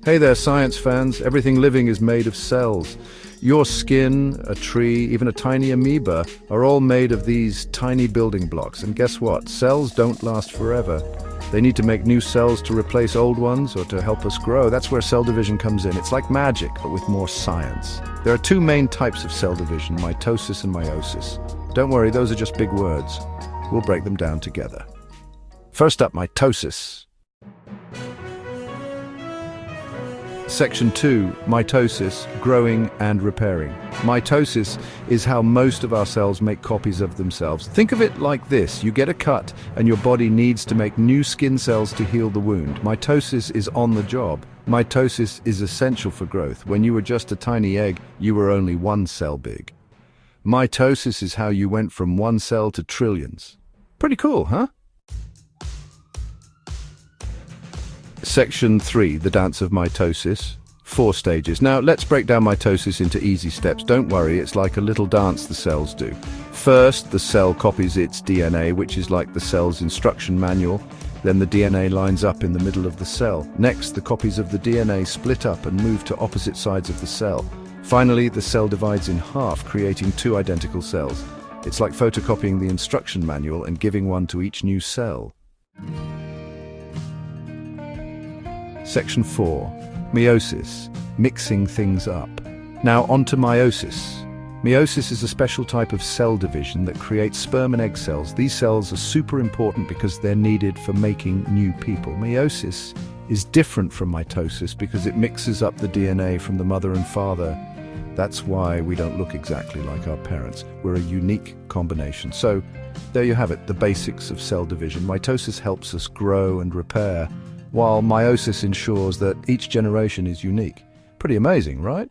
Hey there, science fans. Everything living is made of cells. Your skin, a tree, even a tiny amoeba are all made of these tiny building blocks. And guess what? Cells don't last forever. They need to make new cells to replace old ones or to help us grow. That's where cell division comes in. It's like magic, but with more science. There are two main types of cell division, mitosis and meiosis. Don't worry, those are just big words. We'll break them down together. First up, mitosis. Section 2, mitosis, growing and repairing. Mitosis is how most of our cells make copies of themselves. Think of it like this. You get a cut and your body needs to make new skin cells to heal the wound. Mitosis is on the job. Mitosis is essential for growth. When you were just a tiny egg, you were only one cell big. Mitosis is how you went from one cell to trillions. Pretty cool, huh? Section 3, the dance of mitosis. 4 stages. Now, let's break down mitosis into easy steps. Don't worry, it's like a little dance the cells do. First, the cell copies its DNA, which is like the cell's instruction manual. Then the DNA lines up in the middle of the cell. Next, the copies of the DNA split up and move to opposite sides of the cell. Finally, the cell divides in half, creating 2 identical cells. It's like photocopying the instruction manual and giving one to each new cell. Section 4, meiosis, mixing things up. Now onto meiosis. Meiosis is a special type of cell division that creates sperm and egg cells. These cells are super important because they're needed for making new people. Meiosis is different from mitosis because it mixes up the DNA from the mother and father. That's why we don't look exactly like our parents. We're a unique combination. So there you have it, the basics of cell division. Mitosis helps us grow and repair, while meiosis ensures that each generation is unique. Pretty amazing, right?